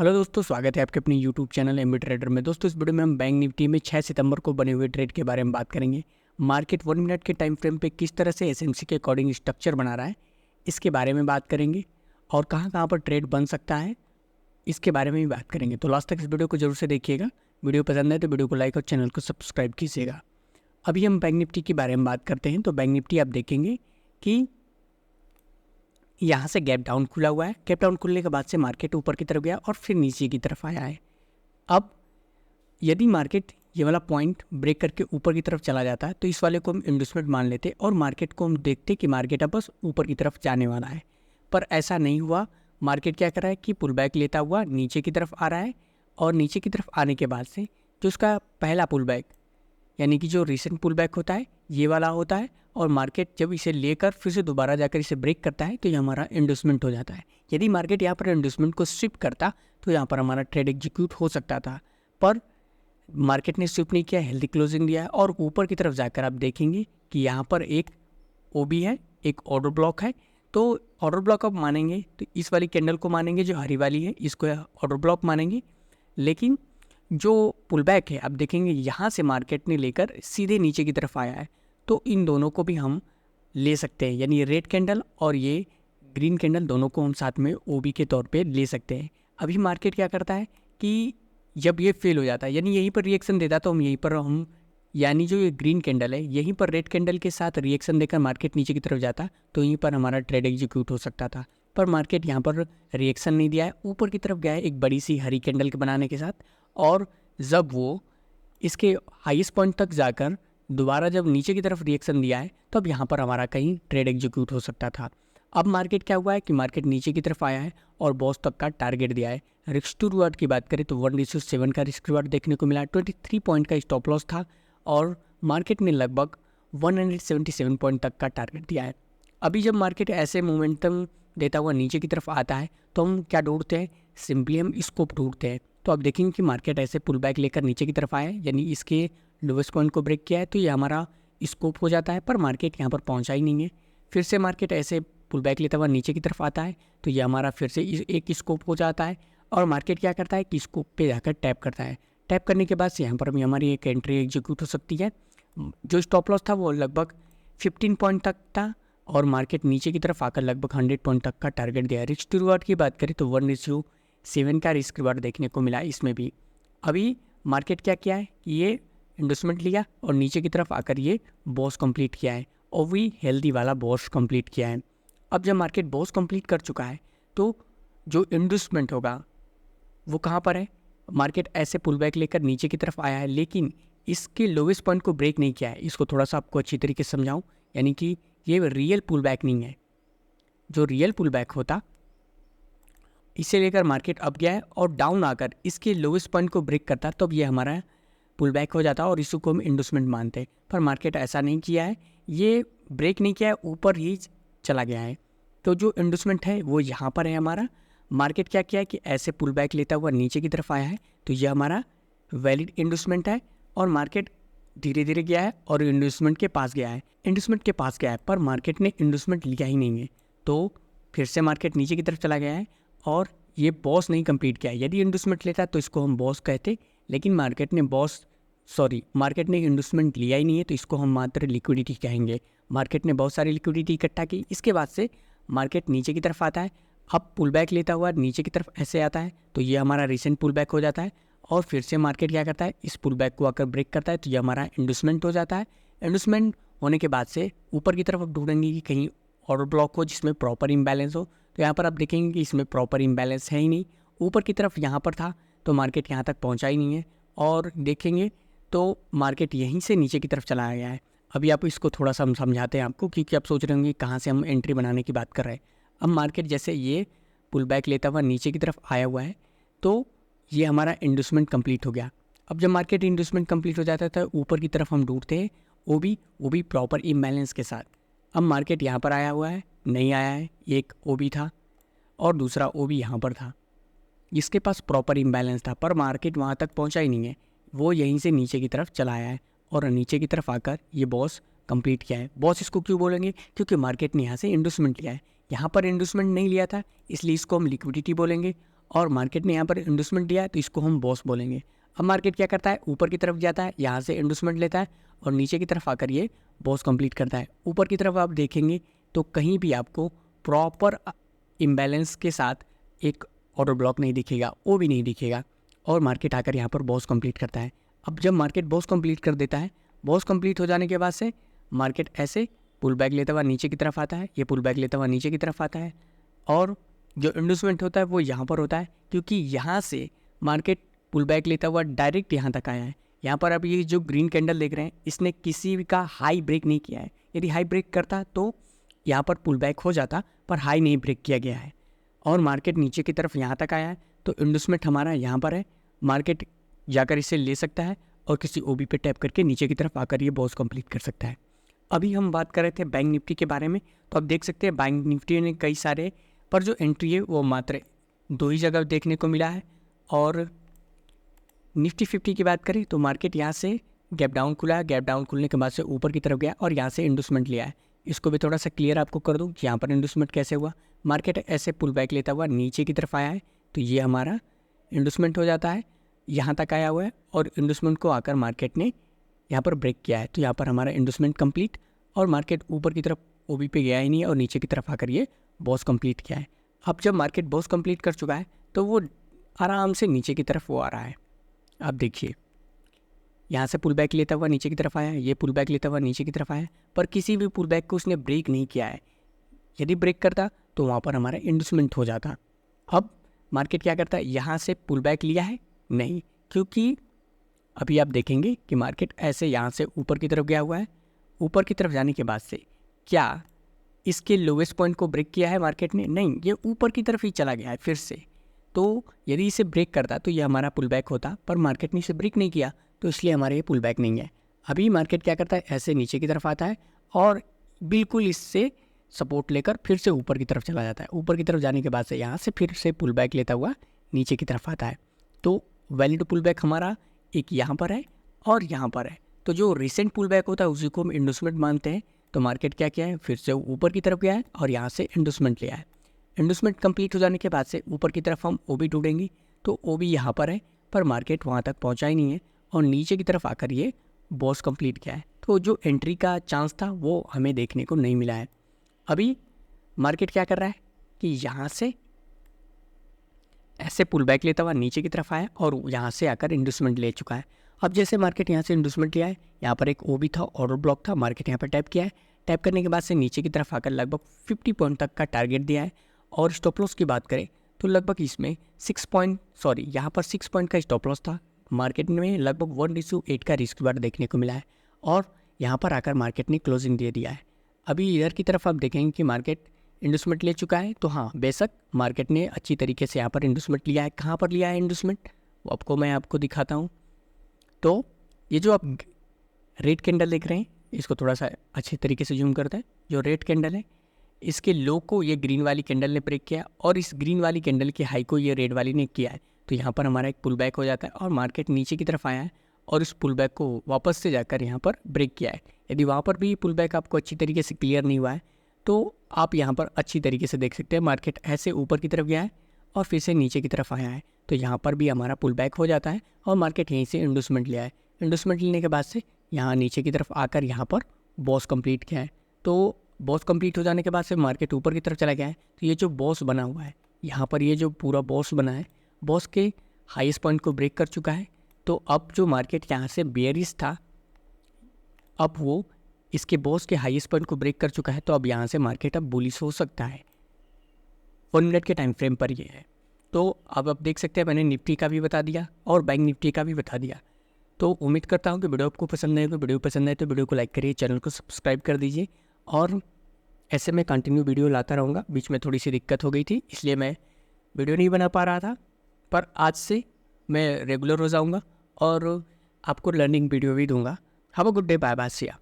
Hello दोस्तों, स्वागत है आपके अपने यूट्यूब चैनल एमबी ट्रेडर में। दोस्तों, इस वीडियो में हम बैंक निफ्टी में 6 सितंबर को बने हुए ट्रेड के बारे में बात करेंगे। मार्केट 1 मिनट के टाइम फ्रेम पे किस तरह से एसएमसी के अकॉर्डिंग स्ट्रक्चर बना रहा है, इसके बारे में बात करेंगे। और कहाँ कहाँ पर ट्रेड बन सकता है, इसके बारे में भी बात करेंगे। तो लास्ट तक इस वीडियो को जरूर से देखिएगा। वीडियो पसंद है तो वीडियो को लाइक और चैनल को सब्सक्राइब कीजिएगा। अभी हम बैंक निफ्टी के बारे में बात करते हैं। तो बैंक निफ्टी आप देखेंगे कि यहाँ से गैप डाउन खुला हुआ है। गैप डाउन खुलने के बाद से मार्केट ऊपर की तरफ गया और फिर नीचे की तरफ आया है। अब यदि मार्केट ये वाला पॉइंट ब्रेक करके ऊपर की तरफ चला जाता है तो इस वाले को हम इन्वेस्टमेंट मान लेते और मार्केट को हम देखते कि मार्केट अब बस ऊपर की तरफ जाने वाला है। पर ऐसा नहीं हुआ। मार्केट क्या कर रहा है कि पुल बैक लेता हुआ नीचे की तरफ आ रहा है और नीचे की तरफ आने के बाद से जो उसका पहला पुल बैक, यानी कि जो रिसेंट पुल बैक होता है, ये वाला होता है। और मार्केट जब इसे लेकर फिर से दोबारा जाकर इसे ब्रेक करता है तो ये हमारा इंडोसमेंट हो जाता है। यदि मार्केट यहाँ पर इंडोसमेंट को स्विप करता तो यहाँ पर हमारा ट्रेड एग्जीक्यूट हो सकता था, पर मार्केट ने स्विप नहीं किया, हेल्दी क्लोजिंग दिया है। और ऊपर की तरफ जाकर आप देखेंगे कि यहाँ पर एक ओबी है, एक ऑर्डर ब्लॉक है। तो ऑर्डर ब्लॉक आप मानेंगे तो इस वाली कैंडल को मानेंगे, जो हरी वाली है इसको ऑर्डर ब्लॉक मानेंगे। लेकिन जो पुल बैक है आप देखेंगे यहाँ से मार्केट ने लेकर सीधे नीचे की तरफ आया है, तो इन दोनों को भी हम ले सकते हैं। यानी रेड कैंडल और ये ग्रीन कैंडल दोनों को हम साथ में ओबी के तौर पे ले सकते हैं। अभी मार्केट क्या करता है कि जब ये फेल हो जाता है, यानी यहीं पर रिएक्शन देता, तो हम यहीं पर यानी जो ये ग्रीन कैंडल है यहीं पर रेड कैंडल के साथ रिएक्शन देकर मार्केट नीचे की तरफ जाता तो यहीं पर हमारा ट्रेड एग्जीक्यूट हो सकता था। पर मार्केट यहाँ पर रिएक्शन नहीं दिया है, ऊपर की तरफ गया है एक बड़ी सी हरी कैंडल के बनाने के साथ। और जब वो इसके हाईएस्ट पॉइंट तक जाकर दोबारा जब नीचे की तरफ रिएक्शन दिया है तो अब यहाँ पर हमारा कहीं ट्रेड एग्जीक्यूट हो सकता था। अब मार्केट क्या हुआ है कि मार्केट नीचे की तरफ आया है और बॉस तक का टारगेट दिया है। रिस्क टू रिवार्ड की बात करें तो 1:7 का रिस्क रिवार्ड देखने को मिला। 23 पॉइंट का स्टॉप लॉस था और मार्केट ने लगभग 177 पॉइंट तक का टारगेट दिया है। अभी जब मार्केट ऐसे मोमेंटम देता हुआ नीचे की तरफ आता है तो हम क्या ढूंढते हैं, सिंपली हम स्कोप ढूंढते हैं। तो आप देखेंगे कि मार्केट ऐसे पुल बैक लेकर नीचे की तरफ आया है, यानी इसके लोवेस्ट पॉइंट को ब्रेक किया है, तो ये हमारा स्कोप हो जाता है। पर मार्केट यहाँ पर पहुँचा ही नहीं है। फिर से मार्केट ऐसे पुल बैक लेता हुआ नीचे की तरफ आता है तो ये हमारा फिर से एक स्कोप हो जाता है। और मार्केट क्या करता है कि स्कोप पे जाकर टैप करता है। टैप करने के बाद से यहाँ पर भी हमारी एक एंट्री एग्जीक्यूट हो सकती है। जो स्टॉप लॉस था वो लगभग 15 पॉइंट तक था और मार्केट नीचे की तरफ आकर लगभग 100 पॉइंट तक का टारगेट दिया है। रिस्क टू रिवार्ड की बात करें तो 1:7 का रिस्क रिवार्ड देखने को मिला इसमें भी। अभी मार्केट क्या किया है कि ये इन्वेस्टमेंट लिया और नीचे की तरफ आकर ये बॉस कंप्लीट किया है और भी हेल्दी वाला बॉस कंप्लीट किया है। अब जब मार्केट बॉस कंप्लीट कर चुका है तो जो इन्वेस्टमेंट होगा वो कहाँ पर है। मार्केट ऐसे पुल बैक लेकर नीचे की तरफ आया है लेकिन इसके लोवेस्ट पॉइंट को ब्रेक नहीं किया है। इसको थोड़ा सा आपको अच्छी तरीके से समझाऊं, यानी कि ये रियल पुल बैक नहीं है। जो रियल पुल बैक होता, इसे लेकर मार्केट अप गया है और डाउन आकर इसके लोवेस्ट पॉइंट को ब्रेक करता तब ये हमारा पुल बैक हो जाता और इसको हम इंडोसमेंट मानते हैं। पर मार्केट ऐसा नहीं किया है, ये ब्रेक नहीं किया है, ऊपर ही चला गया है। तो जो इंडोसमेंट है वो यहाँ पर है हमारा। मार्केट क्या किया है कि ऐसे पुल बैक लेता हुआ नीचे की तरफ आया है तो ये हमारा वैलिड इंडोसमेंट है। और मार्केट धीरे धीरे गया है और इंडोसमेंट के पास गया है, इंडोसमेंट के पास गया है, पर मार्केट ने इंडोसमेंट लिया ही नहीं है। तो फिर से मार्केट नीचे की तरफ चला गया है और ये बॉस नहीं कंप्लीट किया है। यदि इंडोसमेंट लेता तो इसको हम बॉस कहते, लेकिन मार्केट ने इंडोसमेंट लिया ही नहीं है तो इसको हम मात्र लिक्विडिटी कहेंगे। मार्केट ने बहुत सारी लिक्विडिटी इकट्ठा की, इसके बाद से मार्केट नीचे की तरफ आता है। अब पुल बैक लेता हुआ नीचे की तरफ ऐसे आता है तो ये हमारा रिसेंट पुल बैक हो जाता है और फिर से मार्केट क्या करता है, इस पुल बैक को आकर ब्रेक करता है तो ये हमारा इंडोसमेंट हो जाता है। इंडोसमेंट होने के बाद से ऊपर की तरफ ढूंढेंगे कि कहीं ऑर्डर ब्लॉक हो जिसमें प्रॉपर इम्बैलेंस हो। तो यहाँ पर आप देखेंगे कि इसमें प्रॉपर इम्बैलेंस है ही नहीं। ऊपर की तरफ यहाँ पर था तो मार्केट यहाँ तक पहुँचा ही नहीं है और देखेंगे तो मार्केट यहीं से नीचे की तरफ चला गया है। अभी आप इसको थोड़ा सा हम समझाते हैं आपको, क्योंकि आप सोच रहे होंगे कहाँ से हम एंट्री बनाने की बात कर रहे हैं। अब मार्केट जैसे ये पुल बैक लेता हुआ नीचे की तरफ आया हुआ है तो ये हमारा इंडोसमेंट कंप्लीट हो गया। अब जब मार्केट इंडोसमेंट कंप्लीट हो जाता है तो ऊपर की तरफ हम ढूंढते हैं ओबी प्रॉपर इम्बैलेंस के साथ। अब मार्केट यहाँ पर आया हुआ है, नहीं आया है, एक ओबी था और दूसरा ओबी यहाँ पर था, जिसके पास प्रॉपर इम्बैलेंस था, पर मार्केट वहाँ तक पहुँचा ही नहीं है। वो यहीं से नीचे की तरफ चला आया है और नीचे की तरफ आकर ये बॉस कंप्लीट किया है। बॉस इसको क्यों बोलेंगे, क्योंकि मार्केट ने यहाँ से इंडोसमेंट लिया है। यहाँ पर इंडोसमेंट नहीं लिया था इसलिए इसको हम लिक्विडिटी बोलेंगे। और मार्केट ने यहाँ पर इंडोसमेंट दिया है तो इसको हम बॉस बोलेंगे। अब मार्केट क्या करता है, ऊपर की तरफ जाता है, यहाँ से इंडोसमेंट लेता है और नीचे की तरफ आकर ये बॉस कंप्लीट करता है। ऊपर की तरफ आप देखेंगे तो कहीं भी आपको प्रॉपर इम्बैलेंस के साथ एक ऑर्डर ब्लॉक नहीं दिखेगा, वो भी नहीं दिखेगा, और मार्केट आकर यहाँ पर बॉस कंप्लीट करता है। अब जब मार्केट बॉस कंप्लीट कर देता है, बॉस कंप्लीट हो जाने के बाद से मार्केट ऐसे पुल बैक लेता हुआ नीचे की तरफ आता है, ये पुल बैक लेता हुआ नीचे की तरफ आता है, और जो इंडोसमेंट होता है वो यहाँ पर होता है, क्योंकि यहाँ से मार्केट पुल बैक लेता हुआ डायरेक्ट यहाँ तक आया है। यहाँ पर अब ये जो ग्रीन कैंडल देख रहे हैं, इसने किसी भी का हाई ब्रेक नहीं किया है। यदि हाई ब्रेक करता तो यहाँ पर पुल बैक हो जाता, पर हाई नहीं ब्रेक किया गया है और मार्केट नीचे की तरफ यहाँ तक आया है, तो इंडोसमेंट हमारा यहाँ पर है। मार्केट जाकर इसे ले सकता है और किसी ओबी पे टैप करके नीचे की तरफ आकर ये बॉस कंप्लीट कर सकता है। अभी हम बात कर रहे थे बैंक निफ्टी के बारे में, तो आप देख सकते हैं बैंक निफ्टी ने कई सारे, पर जो एंट्री है वो मात्र 2 ही जगह देखने को मिला है। और निफ्टी 50 की बात करें तो मार्केट यहाँ से गैप डाउन खुला है, गैप डाउन खुलने के बाद से ऊपर की तरफ गया और यहाँ से इंडोसमेंट लिया है। इसको भी थोड़ा सा क्लियर आपको कर दूँ कि यहाँ पर इंडोसमेंट कैसे हुआ। मार्केट ऐसे पुल बैक लेता हुआ नीचे की तरफ आया है, तो ये हमारा इंडोसमेंट हो जाता है, यहाँ तक आया हुआ है और इंडोसमेंट को आकर मार्केट ने यहाँ पर ब्रेक किया है, तो यहाँ पर हमारा इंडोसमेंट कंप्लीट, और मार्केट ऊपर की तरफ ओबी पे गया ही नहीं है और नीचे की तरफ आकर ये बॉस कंप्लीट किया है। अब जब मार्केट बॉस कंप्लीट कर चुका है तो वो आराम से नीचे की तरफ वो आ रहा है। आप देखिए यहाँ से पुल बैक लेता हुआ नीचे की तरफ आया, ये पुल बैक लेता हुआ नीचे की तरफ आया, पर किसी भी पुल बैक को उसने ब्रेक नहीं किया है। यदि ब्रेक करता तो वहाँ पर हमारा इंडोसमेंट हो जाता। अब मार्केट क्या करता है, यहाँ से पुल बैक लिया है नहीं, क्योंकि अभी आप देखेंगे कि मार्केट ऐसे यहाँ से ऊपर की तरफ गया हुआ है। ऊपर की तरफ जाने के बाद से क्या इसके लोवेस्ट पॉइंट को ब्रेक किया है मार्केट ने? नहीं, ये ऊपर की तरफ ही चला गया है फिर से। तो यदि इसे ब्रेक करता तो ये हमारा पुल बैक होता, पर मार्केट ने इसे ब्रेक नहीं किया, तो इसलिए हमारा ये पुल बैक नहीं है। अभी मार्केट क्या करता है, ऐसे नीचे की तरफ आता है और बिल्कुल इससे सपोर्ट लेकर फिर से ऊपर की तरफ चला जाता है। ऊपर की तरफ जाने के बाद से यहाँ से फिर से पुल बैक लेता हुआ नीचे की तरफ आता है। तो वैलिड पुल बैक हमारा एक यहाँ पर है और यहाँ पर है। तो जो रिसेंट पुल बैक होता है उसी को हम इंडोसमेंट मानते हैं। तो मार्केट क्या किया है, फिर से ऊपर की तरफ गया है और यहाँ से इंडोसमेंट लिया है। इंडोसमेंट कंप्लीट हो जाने के बाद से ऊपर की तरफ हम ओबी ढूंढेंगे, तो ओबी यहाँ पर है, पर मार्केट वहाँ तक पहुँचा ही नहीं है और नीचे की तरफ आकर ये बॉस कंप्लीट किया है। तो जो एंट्री का चांस था वो हमें देखने को नहीं मिला है। अभी मार्केट क्या कर रहा है कि यहाँ से ऐसे पुल बैक लेता हुआ नीचे की तरफ आया और यहाँ से आकर इंडोसमेंट ले चुका है। अब जैसे मार्केट यहाँ से इंडोसमेंट लिया है, यहाँ पर एक ओबी था, ऑर्डर ब्लॉक था, मार्केट यहाँ पर टैप किया है। टैप करने के बाद से नीचे की तरफ आकर लगभग 50 पॉइंट तक का टारगेट दिया है। और स्टॉप लॉस की बात करें तो लगभग इसमें 6 पॉइंट का स्टॉप लॉस था। मार्केट में लगभग 1:8 का रिस्क बार देखने को मिला है और यहाँ पर आकर मार्केट ने क्लोजिंग दे दिया है। अभी इधर की तरफ आप देखेंगे कि मार्केट इंडोसमेंट ले चुका है। तो हाँ, बेशक मार्केट ने अच्छी तरीके से यहाँ पर इंडोसमेंट लिया है। कहाँ पर लिया है इंडोसमेंट, वो मैं आपको दिखाता हूँ। तो ये जो आप रेड कैंडल देख रहे हैं, इसको थोड़ा सा अच्छे तरीके से जूम करते हैं। जो रेड कैंडल है, इसके लो को ये ग्रीन वाली कैंडल ने ब्रेक किया और इस ग्रीन वाली कैंडल के हाई को ये रेड वाली ने किया है। तो यहाँ पर हमारा एक पुल बैक हो जाता है और मार्केट नीचे की तरफ आया है और इस पुल बैक को वापस से जाकर यहाँ पर ब्रेक किया है। यदि वहाँ पर भी पुल बैक आपको अच्छी तरीके से क्लियर नहीं हुआ है तो आप यहाँ पर अच्छी तरीके से देख सकते हैं। मार्केट ऐसे ऊपर की तरफ गया है और फिर से नीचे की तरफ आया है, तो यहाँ पर भी हमारा पुल बैक हो जाता है और मार्केट यहीं से इंडोसमेंट लिया है। इंडोसमेंट लेने के बाद से यहाँ नीचे की तरफ आकर यहाँ पर बॉस कंप्लीट किया है। तो बॉस कंप्लीट हो जाने के बाद से मार्केट ऊपर की तरफ चला गया है। तो ये जो बॉस बना हुआ है, यहाँ पर ये जो पूरा बॉस बना है, बॉस के हाईएस्ट पॉइंट को ब्रेक कर चुका है। तो अब जो मार्केट यहाँ से बेयरिश था, अब वो इसके बॉस के हाईएस्ट पॉइंट को ब्रेक कर चुका है। तो अब यहाँ से मार्केट अब बुलिश हो सकता है। 1 मिनट के टाइम फ्रेम पर ये है। तो अब आप देख सकते हैं मैंने निफ्टी का भी बता दिया और बैंक निफ्टी का भी बता दिया। तो उम्मीद करता हूँ कि वीडियो आपको पसंद आएगा। वीडियो पसंद आए तो वीडियो को लाइक करिए, चैनल को सब्सक्राइब कर दीजिए और ऐसे मैं कंटिन्यू वीडियो लाता रहूँगा। बीच में थोड़ी सी दिक्कत हो गई थी, इसलिए मैं वीडियो नहीं बना पा रहा था, पर आज से मैं रेगुलर हो जाऊँगा और आपको लर्निंग वीडियो भी दूँगा। Have a good day, bye bye, see या।